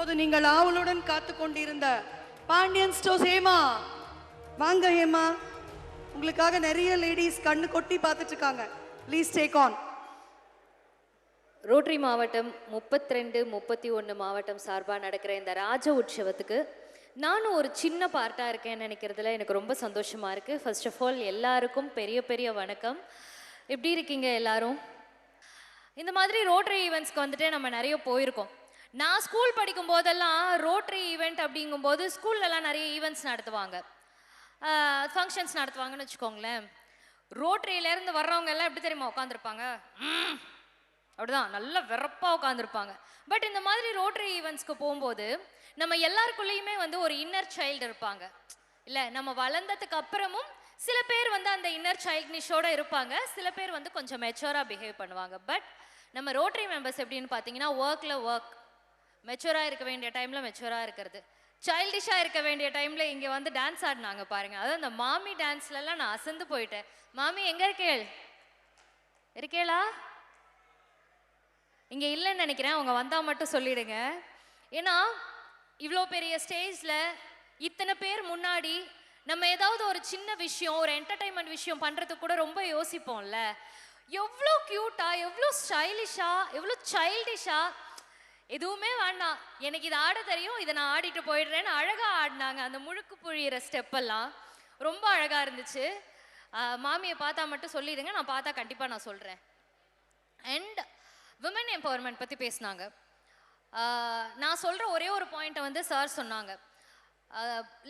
இப்போது நீங்கள் ஆவலுடன் காத்து கொண்டிருந்த பாண்டியன் ஸ்டோர்ஸ் ஹேமா, வாங்க ஹேமா. உங்களுக்காக நிறைய லேடிஸ் கண்ணு கொட்டி பார்த்துட்டு இருக்காங்க. Please take on. ரோட்டரி மாவட்டம் 32, 31 மாவட்டம் சார்பாக நடக்கிற இந்த ராஜ உற்சவத்துக்கு நானும் ஒரு சின்ன பார்ட்டாக இருக்கேன்னு நினைக்கிறதுல எனக்கு ரொம்ப சந்தோஷமாக இருக்குது. ஃபர்ஸ்ட் ஆஃப் ஆல் எல்லாருக்கும் பெரிய பெரிய வணக்கம். எப்படி இருக்கீங்க எல்லாரும்? இந்த மாதிரி ரோட்டரி ஈவெண்ட்ஸ்க்கு வந்துட்டு நம்ம நிறைய போயிருக்கோம். நான் ஸ்கூல் படிக்கும் போதெல்லாம் ரோட்டரி ஈவெண்ட் அப்படிங்கும்போது ஸ்கூல்லலாம் நிறைய ஈவெண்ட்ஸ் நடத்துவாங்க, ஃபங்க்ஷன்ஸ் நடத்துவாங்கன்னு வச்சுக்கோங்களேன். ரோட்டரியிலேருந்து வர்றவங்க எல்லாம் எப்படி தெரியுமா உட்காந்துருப்பாங்க, அப்படிதான் நல்லா வெறப்பாக உட்காந்துருப்பாங்க. பட் இந்த மாதிரி ரோட்டரி ஈவெண்ட்ஸ்க்கு போகும்போது நம்ம எல்லாருக்குள்ளேயுமே வந்து ஒரு இன்னர் சைல்டு இருப்பாங்க இல்லை? நம்ம வளர்ந்ததுக்கு அப்புறமும் சில பேர் வந்து அந்த இன்னர் சைல்ட்னிஷோட இருப்பாங்க, சில பேர் வந்து கொஞ்சம் மெச்சூராக பிஹேவ் பண்ணுவாங்க. பட் நம்ம ரோட்டரி மெம்பர்ஸ் எப்படின்னு பார்த்தீங்கன்னா, ஒர்க் மெச்சூராக இருக்க வேண்டிய டைமில் மெச்சூராக இருக்கிறது, சைல்டிஷாக இருக்க வேண்டிய டைமில் இங்கே வந்து டான்ஸ் ஆடினாங்க பாருங்கள். அதாவது அந்த மாமி டான்ஸ்லலாம் நான் அசந்து போயிட்டேன். மாமி எங்கே இருக்கேளா? இங்கே இல்லைன்னு நினைக்கிறேன், அவங்க வந்தால் மட்டும் சொல்லிடுங்க. ஏன்னா இவ்வளோ பெரிய ஸ்டேஜில் இத்தனை பேர் முன்னாடி நம்ம ஏதாவது ஒரு சின்ன விஷயம், ஒரு என்டர்டைன்மெண்ட் விஷயம் பண்ணுறதுக்கு கூட ரொம்ப யோசிப்போம்ல. எவ்வளோ க்யூட்டாக, எவ்வளோ ஸ்டைலிஷாக, எவ்வளோ சைல்டிஷாக, எதுவுமே வேண்டாம் எனக்கு இது ஆட தெரியும், இதை நான் ஆடிட்டு போயிடுறேன்னு அழகாக ஆடினாங்க. அந்த முழுக்கு புழியிற ஸ்டெப்பெல்லாம் ரொம்ப அழகாக இருந்துச்சு. மாமியை பார்த்தா மட்டும் சொல்லிடுங்க, நான் பார்த்தா கண்டிப்பாக நான் சொல்கிறேன். அண்ட் விமன் எம்பவர்மெண்ட் பற்றி பேசினாங்க. நான் சொல்கிற ஒரே ஒரு பாயிண்ட்டை வந்து சார் சொன்னாங்க.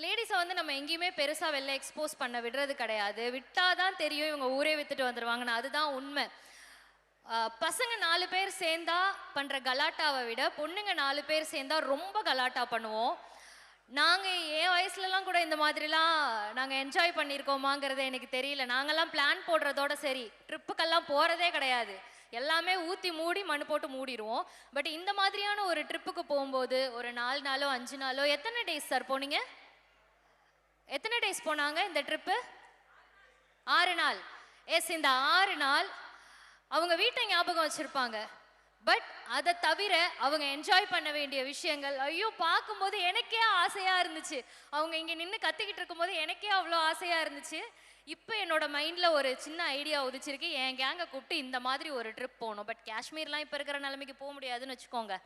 லேடிஸை வந்து நம்ம எங்கேயுமே பெருசாக வெளில எக்ஸ்போஸ் பண்ண விடுறது கிடையாது, விட்டால் தான் தெரியும் இவங்க ஊரே வித்துட்டு வந்துடுவாங்கன்னு. அதுதான் உண்மை. பசங்க 4 பேர் சேர்ந்தா பண்ணுற கலாட்டாவை விட பொண்ணுங்க 4 பேர் சேர்ந்தா ரொம்ப கலாட்டா பண்ணுவோம். நாங்கள் என் வயசுலலாம் கூட இந்த மாதிரிலாம் நாங்கள் என்ஜாய் பண்ணியிருக்கோமாங்கிறது எனக்கு தெரியல. நாங்கள்லாம் பிளான் போடுறதோட சரி, ட்ரிப்புக்கெல்லாம் போகிறதே கிடையாது, எல்லாமே ஊற்றி மூடி மண் போட்டு மூடிடுவோம். பட் இந்த மாதிரியான ஒரு ட்ரிப்புக்கு போகும்போது ஒரு 4 நாளோ 5 நாளோ, எத்தனை டேஸ் சார் போனீங்க? எத்தனை டேஸ் போனாங்க இந்த ட்ரிப்பு? 6 நாள். எஸ், இந்த 6 நாள் அவங்க வீட்டை ஞாபகம் வச்சுருப்பாங்க. பட் அதை தவிர அவங்க என்ஜாய் பண்ண வேண்டிய விஷயங்கள், ஐயோ பார்க்கும்போது எனக்கே ஆசையாக இருந்துச்சு. அவங்க இங்கே நின்று கத்திக்கிட்டு இருக்கும்போது எனக்கே அவ்வளோ ஆசையாக இருந்துச்சு. இப்போ என்னோட மைண்டில் ஒரு சின்ன ஐடியா உதிச்சிருக்கு, என் கேங்கை கூப்பிட்டு இந்த மாதிரி ஒரு ட்ரிப் போகணும். பட் காஷ்மீர்லாம் இப்போ இருக்கிற நிலைமைக்கு போக முடியாதுன்னு வச்சுக்கோங்க.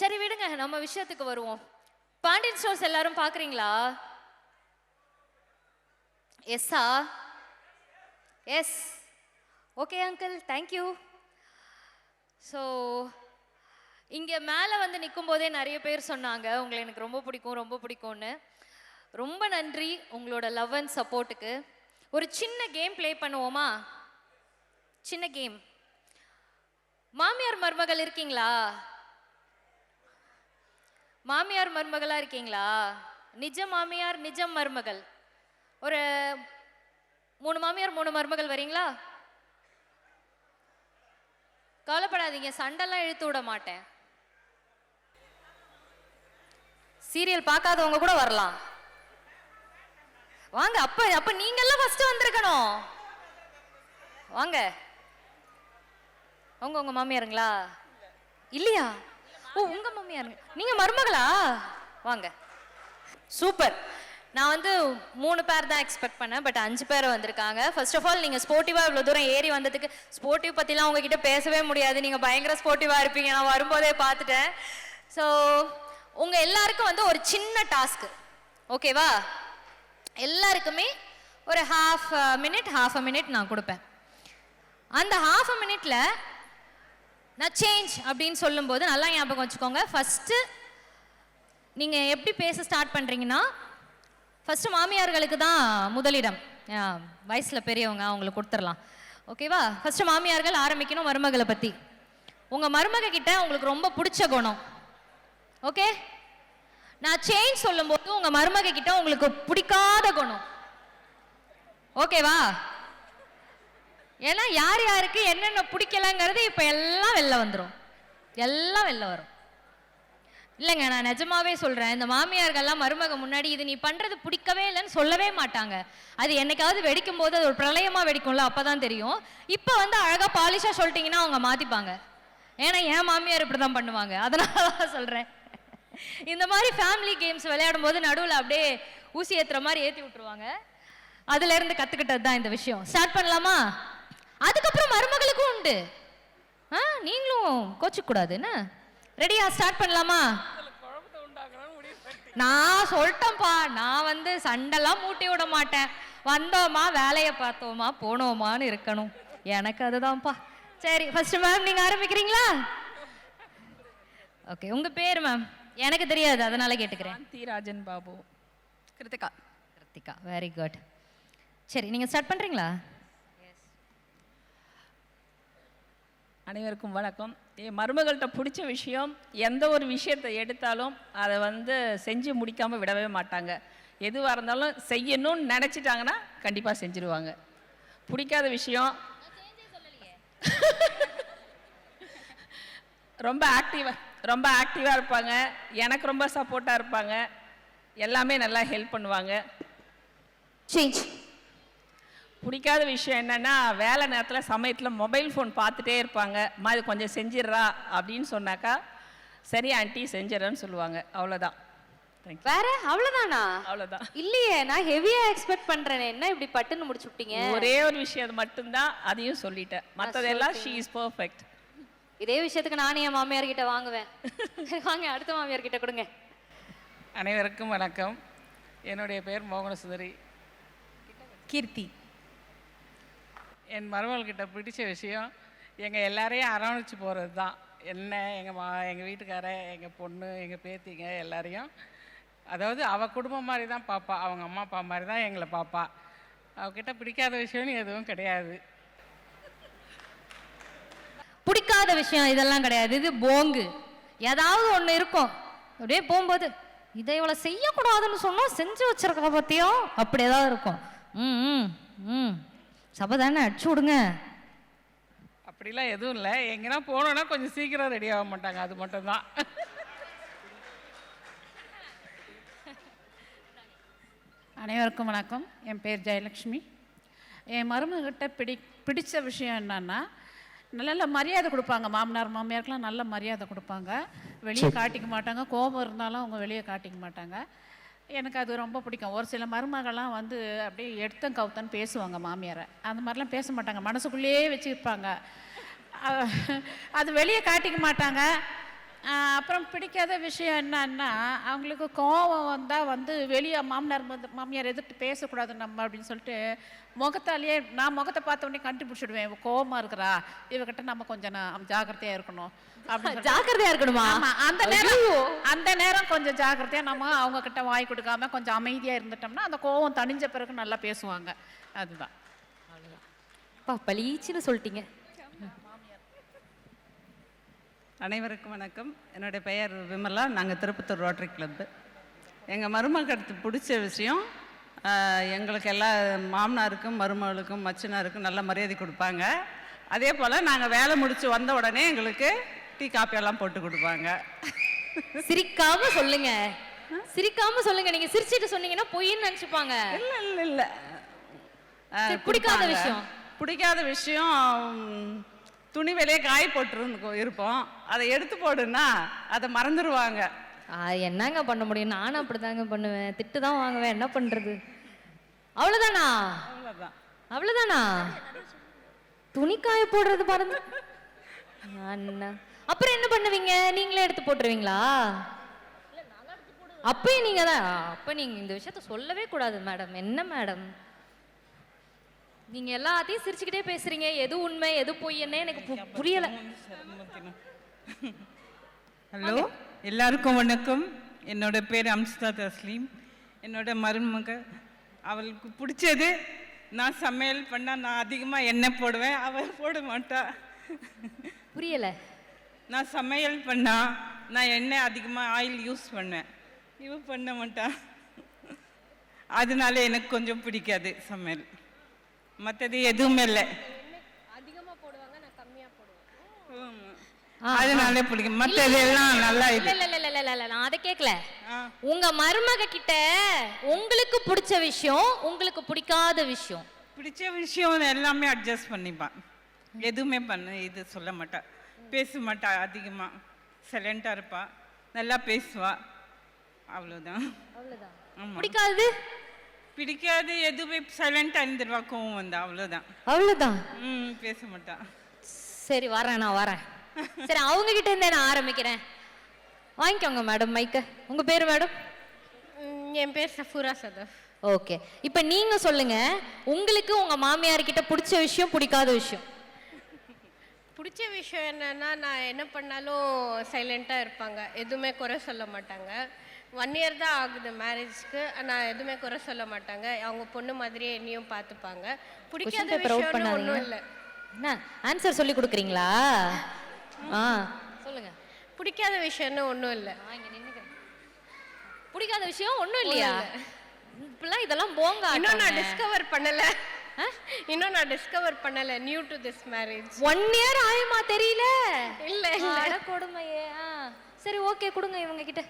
சரி விடுங்க, நம்ம விஷயத்துக்கு வருவோம். பாண்டியன் ஸ்டோர்ஸ் எல்லாரும் பார்க்குறீங்களா? எஸ்ஸா? Yes, okay uncle, thank you. So இங்கே மேலே வந்து நிற்கும் போதே நிறைய பேர் சொன்னாங்க உங்களை எனக்கு ரொம்ப பிடிக்கும் ரொம்ப பிடிக்கும்னு. ரொம்ப நன்றி உங்களோட லவ் அண்ட் சப்போர்ட்டுக்கு. ஒரு சின்ன கேம் ப்ளே பண்ணுவோமா? சின்ன கேம். மாமியார் மருமகள் இருக்கீங்களா? மாமியார் மருமகளா இருக்கீங்களா? நிஜ மாமியார் நிஜம் மருமகள். ஒரு 3 மாமியார் 3 மருமகள் வரீங்களா? கவலைப்படாதீங்க, சண்டைலாம் இழுத்து விட மாட்டேன். சீரியல் பார்க்காதவங்க கூட வரலாம், வாங்க. அப்ப நீங்கெல்லாம் ஃபர்ஸ்ட் வந்திருக்கணும், வாங்க. உங்க மாமியாருங்களா? இல்லையா? ஓ, உங்க மாமியாருங்க. நீங்க மருமகளா? வாங்க. சூப்பர். நான் வந்து 3 பேர் தான் எக்ஸ்பெக்ட் பண்ணேன், பட் 5 பேர் வந்திருக்காங்க. ஃபர்ஸ்ட் ஆஃப் ஆல் நீங்கள் ஸ்போர்ட்டிவாக இவ்வளோ தூரம் ஏறி வந்ததுக்கு, ஸ்போர்ட்டிவ் பற்றிலாம் உங்ககிட்ட பேசவே முடியாது, நீங்கள் பயங்கர ஸ்போர்ட்டிவாக இருப்பீங்க, நான் வரும்போதே பார்த்துட்டேன். ஸோ உங்கள் எல்லாருக்கும் வந்து ஒரு சின்ன டாஸ்க்கு, ஓகேவா? எல்லாருக்குமே ஒரு ஹாஃப் அ மினிட் நான் கொடுப்பேன். அந்த ஹாஃப் அ மினிட்ல நான் சேஞ்ச் அப்படின்னு சொல்லும்போது நல்லா ஞாபகம் வச்சுக்கோங்க. ஃபஸ்ட்டு நீங்கள் எப்படி பேச ஸ்டார்ட் பண்ணுறீங்கன்னா, ஃபஸ்ட்டு மாமியார்களுக்கு தான் முதலிடம், வயசில் பெரியவங்க, அவங்களுக்கு கொடுத்துடலாம், ஓகேவா? ஃபஸ்ட்டு மாமியார்கள் ஆரம்பிக்கணும் மருமகளை பற்றி. உங்கள் மருமக கிட்ட உங்களுக்கு ரொம்ப பிடிச்ச குணம், ஓகே? நான் சேஞ்ச் சொல்லும்போது உங்கள் மருமக கிட்ட உங்களுக்கு பிடிக்காத குணம், ஓகேவா? ஏன்னா யார் யாருக்கு என்னென்ன பிடிக்கலங்கிறது இப்போ எல்லாம் வெளில வந்துடும், எல்லாம் வெளில வரும். இல்லைங்க, நான் நிஜமாவே சொல்கிறேன், இந்த மாமியார்கள்லாம் மருமக முன்னாடி இது நீ பண்ணுறது பிடிக்கவே இல்லைன்னு சொல்லவே மாட்டாங்க. அது என்னைக்காவது வெடிக்கும் போது அது ஒரு பிரளயமாக வெடிக்கும்ல, அப்போ தான் தெரியும். இப்போ வந்து அழகாக பாலிஷாக சொல்லிட்டீங்கன்னா அவங்க மாற்றிப்பாங்க. ஏன்னா என் மாமியார் இப்படி தான் பண்ணுவாங்க, அதனால தான் சொல்கிறேன். இந்த மாதிரி ஃபேமிலி கேம்ஸ் விளையாடும் போது நடுவில் அப்படியே ஊசி ஏத்துற மாதிரி ஏற்றி விட்டுருவாங்க. அதுல இருந்து கத்துக்கிட்டது தான் இந்த விஷயம். ஸ்டார்ட் பண்ணலாமா? அதுக்கப்புறம் மருமகளுக்கும் உண்டு. நீங்களும் கோச்சிக்க கூடாது. என்ன ரெடியா? ஸ்டார்ட் பண்ணலாமா? நான் சொல்லிட்டேன்ப்பா, நான் வந்து சண்டெல்லாம் மூட்டி விட மாட்டேன். வந்தோமா வேலையை பார்த்தோமா போனோமான்னு இருக்கணும். எனக்கு அதுதான்ப்பா. சரி, ஃபர்ஸ்ட் மேம் நீங்க ஆரம்பிக்கிறீங்களா? ஓகே, உங்க பேர் மேம்? எனக்கு தெரியாது, அதனால கேட்டுக்கிறேன். ராஜன் பாபு. கிருத்திகா. Kiruthika, very good. சரி, நீங்க ஸ்டார்ட் பண்றீங்களா? அனைவருக்கும் வணக்கம். என் மருமகள்கிட்ட பிடிச்ச விஷயம், எந்த ஒரு விஷயத்தை எடுத்தாலும் அதை வந்து செஞ்சு முடிக்காமல் விடவே மாட்டாங்க. எதுவாக இருந்தாலும் செய்யணும்னு நினச்சிட்டாங்கன்னா கண்டிப்பாக செஞ்சுருவாங்க. பிடிக்காத விஷயம், ரொம்ப ஆக்டிவாக இருப்பாங்க. எனக்கு ரொம்ப சப்போர்ட்டாக இருப்பாங்க. எல்லாமே நல்லா ஹெல்ப் பண்ணுவாங்க. சேஞ்ச். பிடிக்காத விஷயம் என்னென்னா, வேலை நேரத்தில் சமயத்தில் மொபைல் ஃபோன் பார்த்துட்டே இருப்பாங்க. இது கொஞ்சம் செஞ்சிடுறா அப்படின்னு சொன்னாக்கா, சரி ஆண்டி செஞ்சிடறேன்னு சொல்லுவாங்க. அவ்வளோதான். வேற அவ்வளோதானா? அவ்வளோதான். இல்லையே, நான் ஹெவியா எக்ஸ்பெக்ட் பண்றேன். என்ன இப்படி பட்டுன்னு முடிச்சு விட்டீங்க? ஒரே ஒரு விஷயம் மட்டும்தான், அதையும் சொல்லிட்டேன். மற்றதெல்லாம் ஷீ இஸ் பர்ஃபெக்ட். இதே விஷயத்துக்கு நானே என் மாமியார் கிட்ட வாங்குவேன். வாங்க, அடுத்த மாமியார் கிட்ட கொடுங்க. அனைவருக்கும் வணக்கம். என்னுடைய பேர் மோகனசுந்தரி. கீர்த்தி. என் மருமகள்கிட்ட பிடிச்ச விஷயம், எங்கள் எல்லாரையும் அரவணைச்சு போகிறது தான். என்ன, எங்கள் வீட்டுக்காரர், எங்கள் பொண்ணு, எங்கள் பேத்திங்க எல்லாரையும், அதாவது அவள் குடும்பம் மாதிரி தான் பாப்பா. அவங்க அம்மா அப்பா மாதிரி தான் எங்களை பாப்பா. அவகிட்ட பிடிக்காத விஷயம்னு எதுவும் கிடையாது. பிடிக்காத விஷயம் இதெல்லாம் கிடையாது. இது போங்கு. ஏதாவது ஒன்று இருக்கும், அப்படியே போகும்போது இதை இவளை செய்யக்கூடாதுன்னு சொன்னால் செஞ்சு வச்சிருக்கா பற்றியும் அப்படி ஏதாவது இருக்கும். சபை தானே, அடிச்சு விடுங்க. அப்படிலாம் எதுவும் இல்லை. எங்கன்னா போனோன்னா கொஞ்சம் சீக்கிரம் ரெடி ஆக மாட்டாங்க, அது மட்டும்தான். அனைவருக்கும் வணக்கம். என் பேர் ஜெயலக்ஷ்மி. என் மருமகிட்ட பிடிச்ச விஷயம் என்னன்னா, நல்ல மரியாதை கொடுப்பாங்க. மாமனார் மாமியாருக்கெல்லாம் நல்ல மரியாதை கொடுப்பாங்க. வெளியே காட்டிக்க மாட்டாங்க. கோபம் இருந்தாலும் அவங்க வெளியே காட்டிக்க மாட்டாங்க. எனக்கு அது ரொம்ப பிடிக்கும். ஒரு சில மருமகள்லாம் வந்து அப்படியே எடுத்தம் கவுத்தன்னு பேசுவாங்க மாமியாரை. அந்த மாதிரிலாம் பேச மாட்டாங்க, மனசுக்குள்ளேயே வச்சுருப்பாங்க. அது வெளியே காட்டிக்க மாட்டாங்க. அப்புறம் பிடிக்காத விஷயம் என்னன்னா, அவங்களுக்கு கோபம் வந்தால் வந்து வெளியே மாமியார் எதிர்த்து பேசக்கூடாது நம்ம அப்படின்னு சொல்லிட்டு முகத்தாலேயே, நான் முகத்தை பார்த்த உடனே கண்டுபிடிச்சிடுவேன், கோபமாக இருக்கிறா, இவகிட்ட நம்ம கொஞ்சம் ஜாக்கிரதையாக இருக்கணும் அப்படின்னு. ஜாக்கிரதையா இருக்கணுமா? அந்த நேரம் கொஞ்சம் ஜாக்கிரதையா நம்ம அவங்க கிட்ட வாய் கொடுக்காம கொஞ்சம் அமைதியா இருந்துட்டோம்னா அந்த கோவம் தணிஞ்ச பிறகு நல்லா பேசுவாங்க. அதுதான். பளீச்சுன்னு சொல்லிட்டீங்க. அனைவருக்கும் வணக்கம். என்னுடைய பெயர் விமலா. நாங்கள் திருப்பத்தூர் ரோட்டரி கிளப்பு. எங்கள் மருமகளுக்கு பிடிச்ச விஷயம், எங்களுக்கு எல்லா மாமனாருக்கும் மருமகளுக்கும் மச்சினாருக்கும் நல்ல மரியாதை கொடுப்பாங்க. அதே போல் நாங்கள் வேலை முடித்து வந்த உடனே எங்களுக்கு டீ காப்பியெல்லாம் போட்டு கொடுப்பாங்க. சிரிக்காம சொல்லுங்க, சிரிக்காம சொல்லுங்க. நீங்க சிரிச்சிட்டு சொன்னீங்கன்னா பொய்ன்னு நினைச்சுப்பாங்க. இல்லை இல்லை இல்லை. பிடிக்காத விஷயம், பிடிக்காத விஷயம், துணி வெளியே காய போட்டு இருப்போம், அதை எடுத்து போடுன்னா அதை மறந்துடுவாங்க. என்னங்க பண்ண முடியும்? நானும் அப்படிதாங்க பண்ணுவேன், திட்டு தான் வாங்குவேன், என்ன பண்றது? அவ்வளவுதானா? அவ்வளோதான். அவ்வளவுதானா? துணி காய போடுறது மறந்து அண்ணா, அப்புறம் என்ன பண்ணுவீங்க? நீங்களே எடுத்து போட்டுருவீங்களா? அப்பயும் நீங்க தான். அப்ப நீங்க இந்த விஷயத்த சொல்லவே கூடாது மேடம். என்ன மேடம், நீங்க எல்லாத்தையும் சிரிச்சுக்கிட்டே பேசுறீங்க. எது உண்மை எது பொய்ன்னு எனக்கு புரியல. ஹலோ, எல்லாருக்கும் வணக்கம். என்னோட பேர் அம்சிதா தஸ்லீம். என்னோட மருமக, அவளுக்கு பிடிச்சது, நான் சமையல் பண்ணால் நான் அதிகமாக எண்ணெய் போடுவேன், அவள் போட மாட்டா. புரியல. நான் சமையல் பண்ணால் நான் எண்ணெய் அதிகமாக ஆயில் யூஸ் பண்ணுவேன், இவ பண்ண மாட்டா. அதனால எனக்கு கொஞ்சம் பிடிக்காது சமையல். மற்றது எதுவுமே இல்லை, அதனால பிடிக்கும். மற்றது எல்லாம் நல்லா இல்ல இல்ல இல்ல இல்ல இல்ல, நான் அதை கேட்கல. உங்க மருமக கிட்ட உங்களுக்கு பிடிச்ச விஷயம், உங்களுக்கு பிடிக்காத விஷயம். பிடிச்ச விஷயம் எல்லாமே அட்ஜஸ்ட் பண்ணிப்பான். எதுவுமே இது சொல்ல மாட்டா, பேச மாட்டா, அதிகமாக சைலண்டாக இருப்பா. நல்லா பேசுவா, அவ்வளோதான். அவ்வளவுதான். ஆமாம். பிடிக்காது? பிடிக்காது, எதுவுமே சைலண்டாக இருந்துருவா, கோவம் வந்தா, அவ்வளோதான். அவ்வளவுதான். பேச மாட்டா. சரி வரேன், நான் வரேன். சரி அவங்க கிட்ட இருந்தே நான் ஆரம்பிக்கிறேன். வாங்கிக்கோங்க மேடம் மைக்க. உங்க பேர் மேடம்? என் பேர் சஃபூரா சதஃப். ஓகே, இப்போ நீங்க சொல்லுங்க, உங்களுக்கு உங்க மாமியார் கிட்ட பிடிச்ச விஷயம், பிடிக்காத விஷயம். பிடிச்ச விஷயம் என்னன்னா, நான் என்ன பண்ணாலும் சைலண்ட்டாக இருப்பாங்க, எதுவுமே குறை சொல்ல மாட்டாங்க. 1 year தான் ஆகுது மேரேஜ்க்கு, ஆனால் எதுவுமே குறை சொல்ல மாட்டாங்க. அவங்க பொண்ணு மாதிரியே என்னையும் பார்த்துப்பாங்க. பிடிக்காத விஷயம் ஒன்றும் இல்லை. என்ன ஆன்சர் சொல்லி கொடுக்குறீங்களா? ஆ சொல்லுங்க. பிடிக்காத விஷயம்னு ஒன்றும் இல்லை. பிடிக்காத விஷயம் ஒன்றும் இல்லையா? இப்பெல்லாம் இதெல்லாம் போங்க. இன்னும் நான் டிஸ்கவர் பண்ணல new to this marriage. 1 year ஆயுமா தெரியல? இல்ல அட கொடுமையே. சரி ஓகே, கொடுங்க இவங்க கிட்ட.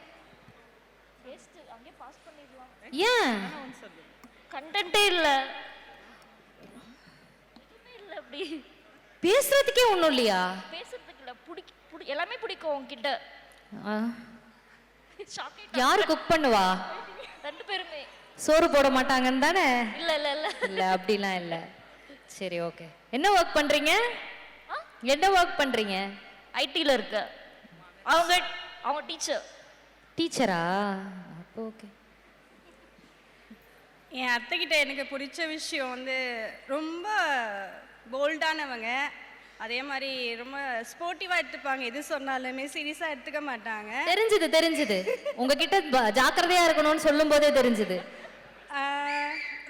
ஏன் கண்டென்ட்டே இல்ல? அப்படி பேசுறதுக்கே ஒண்ணும் இல்லையா? பேசுறதுக்கு இல்ல, எல்லாமே பிடிக்கும் உங்ககிட்ட. யாரு குக் பண்ணுவா? 2 பேருமே. சோறு போட மாட்டாங்கன்னு தானே? இல்ல இல்ல இல்ல இல்ல அப்படிலாம் இல்ல. சரி ஓகே. என்ன ஒர்க் பண்றீங்க? என்ன ஒர்க் பண்றீங்க? ஐடில இருக்க. அவங்க டீச்சர். டீச்சரா? அப்போ ஓகே. என் அத்தைக்கிட்ட எனக்கு பிடிச்ச விஷயம் வந்து ரொம்ப போல்டானவங்க. அதே மாதிரி ரொம்ப ஸ்போர்ட்டிவாக எடுத்துப்பாங்க, எது சொன்னாலுமே சீரியஸாக எடுத்துக்க மாட்டாங்க. தெரிஞ்சுது. உங்ககிட்ட ஜாக்கிரதையா இருக்கணும்னு சொல்லும் போதே தெரிஞ்சுது.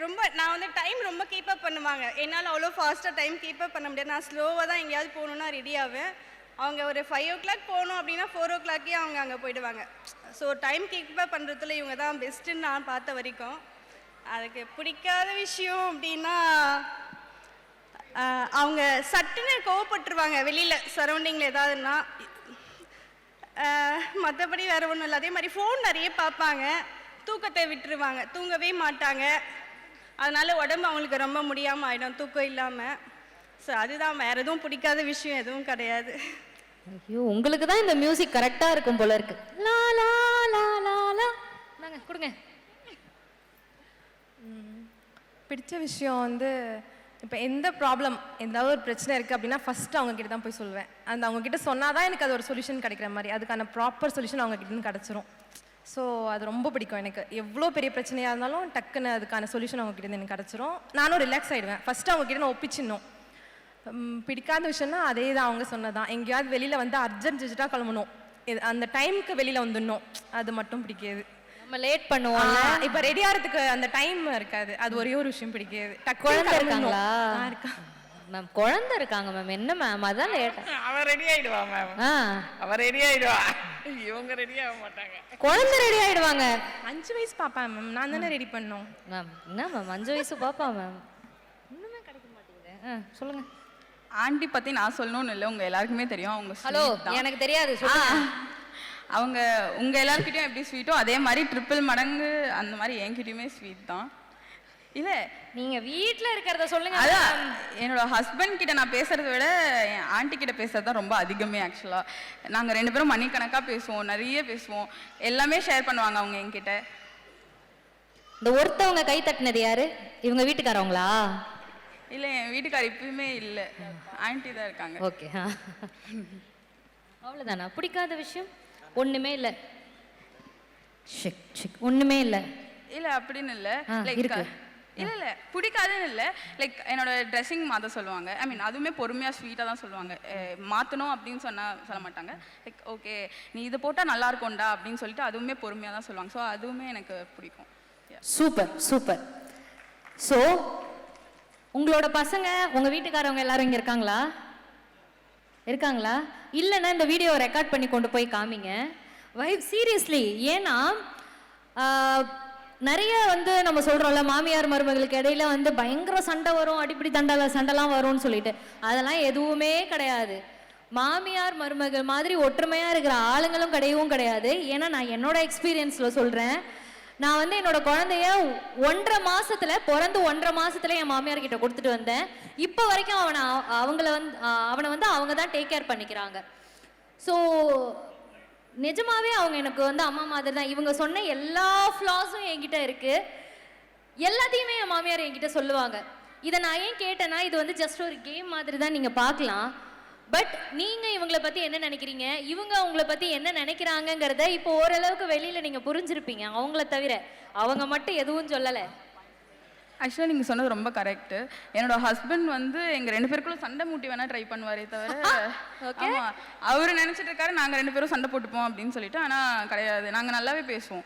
ரொம்ப நான் வந்து டைம் ரொம்ப கீப்பப் பண்ணுவாங்க. என்னால் அவ்வளோ ஃபாஸ்ட்டாக டைம் கீப்பப் பண்ண முடியாது. நான் ஸ்லோவாக தான் எங்கேயாவது போகணுன்னா ரெடி ஆவேன். அவங்க ஒரு 5 o'clock போகணும் அப்படின்னா 4 o'clockே அவங்க அங்கே போயிடுவாங்க. ஸோ டைம் கீப்பப் பண்ணுறதுல இவங்க தான் பெஸ்ட்டுன்னு நான் பார்த்த வரைக்கும். அதுக்கு பிடிக்காத விஷயம் அப்படின்னா, அவங்க சட்டுன்னு கோவப்பட்டுருவாங்க வெளியில் சரௌண்டிங்கில் ஏதாவதுன்னா. மற்றபடி வேறு ஒன்றும் இல்லை. அதே மாதிரி ஃபோன் நிறைய பார்ப்பாங்க, தூக்கத்தை விட்டுருவாங்க, தூங்கவே மாட்டாங்க. அதனால உடம்பு அவங்களுக்கு ரொம்ப முடியாமல் ஆகிடும் தூக்கம் இல்லாமல். ஸோ அதுதான், வேறு எதுவும் பிடிக்காத விஷயம் எதுவும் கிடையாது. ஐயோ, உங்களுக்கு தான் இந்த மியூசிக் கரெக்டாக இருக்கும் போல இருக்கு. லா லா லா லா லா. நாங்க கொடுங்க. பிடிச்ச விஷயம் வந்து, இப்போ எந்த ப்ராப்ளம், ஏதாவது ஒரு பிரச்சனை இருக்குது அப்படின்னா ஃபஸ்ட்டு அவங்கக்கிட்ட தான் போய் சொல்லுவேன். அவங்கக்கிட்ட சொன்னால் தான் எனக்கு அது ஒரு சொல்யூஷன் கிடைக்கிற மாதிரி, அதுக்கான ப்ராப்பர் சொல்யூஷன் அவங்கக்கிட்ட கிடச்சிரும். ஸோ அது ரொம்ப பிடிக்கும் எனக்கு. எவ்வளோ பெரிய பிரச்சனையாக இருந்தாலும் டக்குன்னு அதுக்கான சொல்யூஷன் அவங்கக்கிட்ட எனக்கு கிடச்சிரும். நானும் ரிலாக்ஸ் ஆகிடுவேன். ஃபஸ்ட்டு அவங்கக்கிட்ட நான் ஒப்பிச்சிடணும். பிடிக்காத விஷயம்னா அதே தான், அவங்க சொன்னதான். எங்கேயாவது வெளியில் வந்து அர்ஜென்ட்டாக கிளம்பணும், அந்த டைமுக்கு வெளியில் வந்துடணும், அது மட்டும் பிடிக்காது. நம்ம லேட் பண்ணுவோம். இப்போ ரெடி ஆகிறதுக்கு அந்த டைம் இருக்காது, அது ஒரே ஒரு விஷயம் பிடிக்காது. குழந்தை இருக்காங்களா? மேம் குழந்தை இருக்காங்க மேம். என்ன மேம் அதான் லேட்? அவ ரெடி ஆயிடுவா மேம். அவ ரெடி ஆயிடுவா, இவங்க ரெடி ஆக மாட்டாங்க. குழந்தை ரெடி ஆயிடுவாங்க. 5 வயசு பாப்பா மேம், நான் தானே ரெடி பண்ணோம் மேம். என்ன மேம் 5 வயசு பாப்பா மேம்? இன்னுமே கிடைக்க மாட்டேங்குது. சொல்லுங்க. ஆண்டி பற்றி நான் சொல்லணும்னு இல்லை, உங்கள் எல்லாருக்குமே தெரியும். அவங்க ஹலோ, எனக்கு தெரியாது, சொல்லுங்க. அவங்க உங்கள் எல்லாருக்கிட்டையும் எப்படி ஸ்வீட்டோ அதே மாதிரி 3 மடங்கு அந்த மாதிரி என்கிட்டயுமே ஸ்வீட் தான். இல்லை, நீங்கள் வீட்டில் இருக்கிறத சொல்லுங்க. அதான் என்னோட ஹஸ்பண்ட் கிட்ட நான் பேசுகிறத விட என் ஆண்டி கிட்ட பேசுறது தான் ரொம்ப அதிகமே. ஆக்சுவலாக நாங்கள் 2 பேரும் மணிக்கணக்காக பேசுவோம், நிறைய பேசுவோம், எல்லாமே ஷேர் பண்ணுவாங்க அவங்க என்கிட்ட. இந்த ஒருத்தவங்க கை தட்டினது யாரு? இவங்க வீட்டுக்காரவங்களா? இல்லை, என் வீட்டுக்கார் இப்பயுமே இல்லை, ஆண்டி தான் இருக்காங்க. ஓகே, அவ்வளோதானா? பிடிக்காத விஷயம் ஒன்றுமே இல்லை? ஒன்றுமே இல்லை. இல்லை அப்படின்னு இல்லை, லைக் இல்லை பிடிக்காதுன்னு இல்லை, லைக் என்னோட ட்ரெஸ்ஸிங் மாற்ற சொல்லுவாங்க. ஐ மீன் அதுவுமே பொறுமையாக ஸ்வீட்டாக தான் சொல்லுவாங்க. மாற்றணும் அப்படின்னு சொல்ல மாட்டாங்க. லைக் ஓகே நீ இதை போட்டால் நல்லா இருக்கும்டா அப்படின்னு சொல்லிட்டு அதுவுமே பொறுமையாக தான் சொல்லுவாங்க. ஸோ அதுவுமே எனக்கு பிடிக்கும். Super super. ஸோ உங்களோட பசங்க, உங்கள் வீட்டுக்காரவங்க எல்லாரும் இங்கே இருக்காங்களா? இல்லைன்னா இந்த வீடியோவை ரெக்கார்ட் பண்ணி கொண்டு போய் காமிங்க. சீரியஸ்லி. ஏன்னா நிறைய வந்து நம்ம சொல்கிறோம்ல, மாமியார் மருமகளுக்கு இடையில வந்து பயங்கர சண்டை வரும், அடிப்படி சண்டைலாம் வரும்னு சொல்லிட்டு. அதெல்லாம் எதுவுமே கிடையாது. மாமியார் மருமகள் மாதிரி ஒற்றுமையாக இருக்கிற ஆளுங்களும் கிடையாது. ஏன்னா நான் என்னோட எக்ஸ்பீரியன்ஸில் சொல்கிறேன். நான் வந்து என்னோட குழந்தைய 1.5 மாசத்துல பிறந்து 1.5 மாசத்துல என் மாமியார் கிட்ட கொடுத்துட்டு வந்தேன். இப்போ வரைக்கும் அவனை வந்து அவங்க தான் டேக் கேர் பண்ணிக்கிறாங்க. ஸோ நிஜமாவே அவங்க எனக்கு வந்து அம்மா மாதிரி தான். இவங்க சொன்ன எல்லா ஃப்ளாஸும் என்கிட்ட இருக்கு. எல்லாத்தையுமே என் மாமியார் என்கிட்ட சொல்லுவாங்க. இதை நான் ஏன் கேட்டேன்னா, இது வந்து ஜஸ்ட் ஒரு கேம் மாதிரி தான் நீங்கள் பார்க்கலாம். பட் நீங்கள் இவங்களை பற்றி என்ன நினைக்கிறீங்க, இவங்க அவங்கள பற்றி என்ன நினைக்கிறாங்கங்கிறத இப்போ ஓரளவுக்கு வெளியில் நீங்கள் புரிஞ்சிருப்பீங்க. அவங்கள தவிர அவங்க மட்டும் எதுவும் சொல்லலை. ஆக்சுவலாக நீங்கள் சொன்னது ரொம்ப கரெக்டு. என்னோட ஹஸ்பண்ட் வந்து எங்கள் 2 பேருக்குள்ள சண்டை மூட்டி வேணால் ட்ரை பண்ணுவாரே தவிர, ஆமாம் அவர் நினச்சிட்டு இருக்காரு நாங்கள் 2 பேரும் சண்டை போட்டுப்போம் அப்படின்னு சொல்லிட்டு. ஆனால் கிடையாது, நாங்கள் நல்லாவே பேசுவோம்.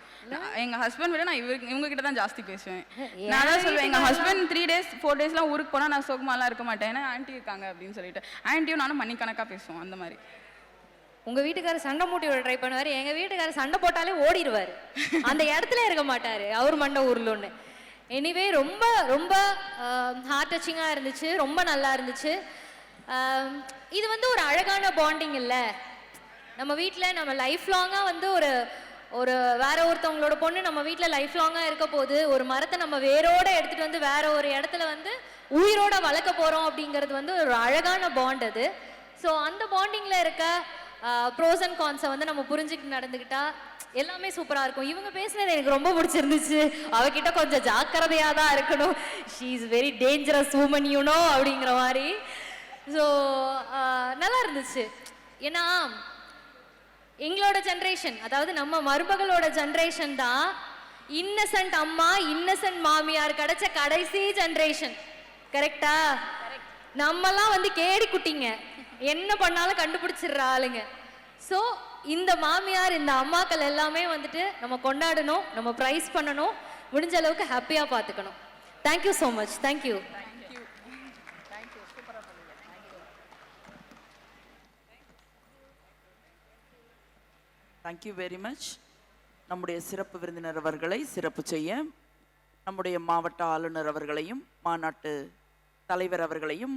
எங்கள் ஹஸ்பண்ட் விட நான் இவங்ககிட்ட தான் ஜாஸ்தி பேசுவேன். நான் தான் சொல்லுவேன், எங்கள் ஹஸ்பண்ட் 3 days 4 daysலாம் ஊருக்கு போனால் நான் சோகமாலாம் இருக்க மாட்டேன், ஏன்னா ஆன்ட்டி இருக்காங்க அப்படின்னு சொல்லிட்டு. ஆன்ட்டியும் நானும் மணிக்கணக்காக பேசுவோம் அந்த மாதிரி. உங்கள் வீட்டுக்காரர் சண்டை மூட்டி விட ட்ரை பண்ணுவார், எங்கள் வீட்டுக்காரர் சண்டை போட்டாலே ஓடிடுவார், அந்த இடத்துல இருக்க மாட்டார், அவர் மண்டை ஊர்லொன்னு. எனிவே ரொம்ப ரொம்ப ஹார்ட் டச்சிங்காக இருந்துச்சு, ரொம்ப நல்லா இருந்துச்சு. இது வந்து ஒரு அழகான பாண்டிங் இல்லை? நம்ம வீட்டில் நம்ம லைஃப் லாங்காக வந்து ஒரு வேற ஒருத்தவங்களோட பொண்ணு நம்ம வீட்டில் லைஃப் லாங்காக இருக்க போது, ஒரு மரத்தை நம்ம வேரோட எடுத்துகிட்டு வந்து வேற ஒரு இடத்துல வந்து உயிரோட வளர்க்க போகிறோம் அப்படிங்கிறது வந்து ஒரு அழகான பாண்ட் அது. ஸோ அந்த பாண்டிங்கில் இருக்க ப்ரோஸ் அண்ட் கான்ஸை வந்து நம்ம புரிஞ்சுக்கிட்டு நடந்துக்கிட்டா எல்லாமே சூப்பராக இருக்கும். இவங்க பேசுனது எனக்கு ரொம்ப பிடிச்சிருந்துச்சு. அவகிட்ட கொஞ்சம் ஜாக்கிரதையாக தான் இருக்கணும், she is very dangerous woman you know அப்படிங்கிற மாதிரி. ஸோ நல்லா இருந்துச்சு. ஏன்னா எங்களோட ஜென்ரேஷன், அதாவது நம்ம மருமகளோட ஜென்ரேஷன் தான் இன்னசென்ட் அம்மா இன்னசென்ட் மாமியார் கிடைச்ச கடைசி ஜென்ரேஷன். கரெக்டா? நம்மலாம் வந்து கேடி குட்டிங்க, என்ன பண்ணாலும் கண்டுபிடிச்சிடுற ஆளுங்க. ஸோ இந்த மாமியார் இந்த அம்மாக்கள் எல்லாமே வந்துட்டு நம்ம கொண்டாடணும், நம்ம ப்ரைஸ் பண்ணணும், முடிஞ்ச அளவுக்கு ஹாப்பியாக பார்த்துக்கணும். Thank you so much. Thank you. Thank you very much. நம்முடைய சிறப்பு விருந்தினர் அவர்களை சிறப்பு செய்ய நம்முடைய மாவட்ட ஆளுநர் அவர்களையும் மாநாட்டு தலைவர் அவர்களையும்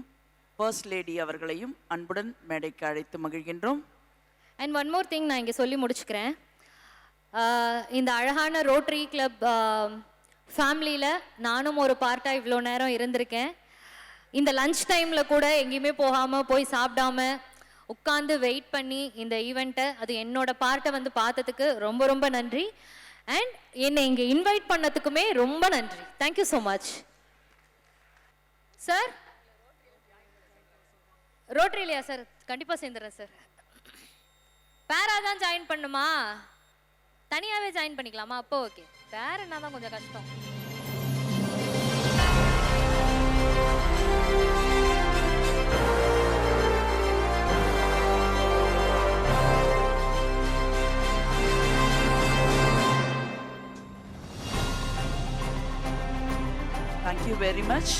ஃபர்ஸ்ட் லேடி அவர்களையும் அன்புடன் மேடைக்கு அழைத்து மகிழ்கின்றோம். அண்ட் ஒன் மோர் திங் நான் இங்கே சொல்லி முடிச்சுக்கிறேன். இந்த அழகான ரோட்டரி கிளப் ஃபேமிலியில் நானும் ஒரு பார்ட்டாக இவ்வளோ நேரம் இருந்திருக்கேன். இந்த லஞ்ச் டைமில் கூட எங்கேயுமே போகாமல் போய் சாப்பிடாம உட்காந்து வெயிட் பண்ணி இந்த ஈவெண்ட்டை, அது என்னோட பார்ட்டை வந்து பார்த்ததுக்கு ரொம்ப ரொம்ப நன்றி. அண்ட் என்னை இங்கே இன்வைட் பண்ணதுக்குமே ரொம்ப நன்றி. Thank you so much sir. ரோட்டரிலையா சார்? கண்டிப்பாக சேர்ந்துடுறேன் சார். பேரா தான் ஜாயின் பண்ணுமா? தனியாகவே ஜாயின் பண்ணிக்கலாமா? அப்போ ஓகே. வேற என்ன தான் கொஞ்சம் கஷ்டம். Thank you very much.